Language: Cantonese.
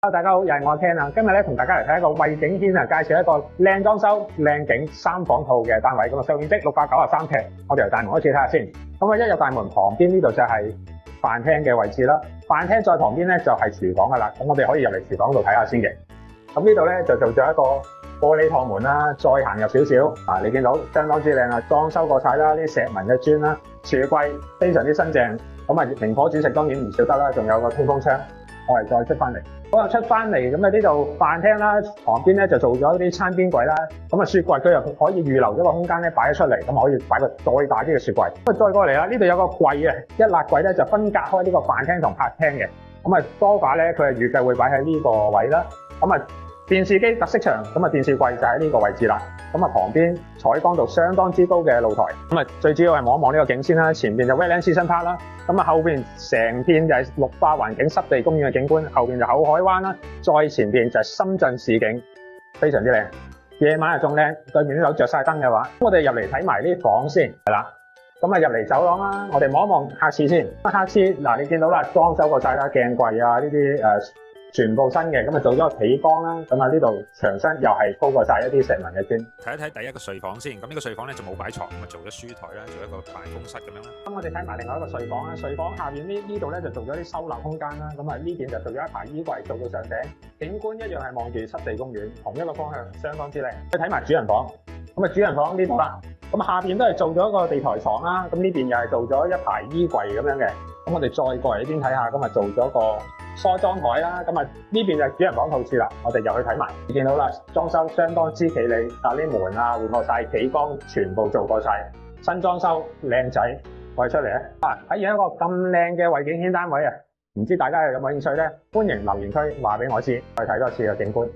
Hello，大家好，又係我 Ken 啊。今日咧同大家嚟睇一個衛景軒啊，介紹一個靚裝修、靚景3房套嘅單位。咁啊，實用面積693呎。我哋由大門開始睇下先。咁啊，一入大門旁邊呢度就係飯廳嘅位置啦。飯廳再旁邊咧就係廚房噶啦。咁我哋可以入嚟廚房度睇下先嘅。咁呢度咧就做咗一個玻璃趟門啦，再行入少少啊，你見到相當之靚啊，裝修過晒啦，啲石紋嘅磚啦，櫥櫃非常之新淨。咁啊，明火煮食當然唔少得啦，仲有個通風窗。我哋再出翻嚟，咁啊出翻嚟，咁啊呢度飯廳啦，旁邊咧就做咗啲餐邊櫃啦，咁啊雪櫃佢又可以預留咗個空間咧擺咗出嚟，咁可以擺個再大啲嘅雪櫃。咁啊再過嚟啦，呢度有個櫃啊，一辣櫃咧就分隔開呢個飯廳同客廳嘅，咁啊梳化咧佢係預計會擺喺呢個位啦，咁啊電視機特色牆，咁啊電視櫃就喺呢個位置啦。咁啊，旁邊採光度相當之高嘅露台，咁啊最主要係望一望呢個景先啦。前邊就 Wetland Seasons Park 啦，咁啊後邊成片就係綠化環境濕地公園嘅景觀，後邊就厚海灣啦，再前邊就係深圳市景，非常之靚。夜晚又仲靚，對面啲樓着晒燈嘅話，我哋入嚟睇埋啲房先，係啦。咁啊入嚟走廊啦，我哋望一望客廁先。客廁嗱，你見到啦，裝修過晒啦，鏡櫃啊呢啲全部新嘅，咁啊做咗個企缸啦，咁啊呢度牆身又係鋪過晒一啲石紋嘅磚。睇一睇第一個睡房先，咁呢個睡房咧就冇擺床，咁啊做咗書台啦，做一個辦公室咁樣啦。咁我哋睇埋另外一個睡房啦，睡房下邊呢度咧就做咗啲收納空間啦，咁啊呢邊就做咗一排衣櫃，做到上頂，景觀一樣係望住濕地公園，同一個方向，相當之靚。去睇埋主人房，咁啊主人房呢度啦，咁下邊都係做咗一個地台床啦，咁呢邊又係做咗一排衣櫃咁樣嘅。咁我哋再過嚟呢邊睇下，咁啊做咗個梳妝台啦，咁啊呢邊就係主人房套廁啦，我哋入去睇埋，你見到啦，裝修相當之企理，啊啲門啊換過晒，企缸全部做過晒，新裝修靚仔，我哋出嚟啊！睇完一個咁靚嘅衛景軒單位啊，唔知大家有冇興趣咧？歡迎留言區話俾我知，再睇多次嘅景觀。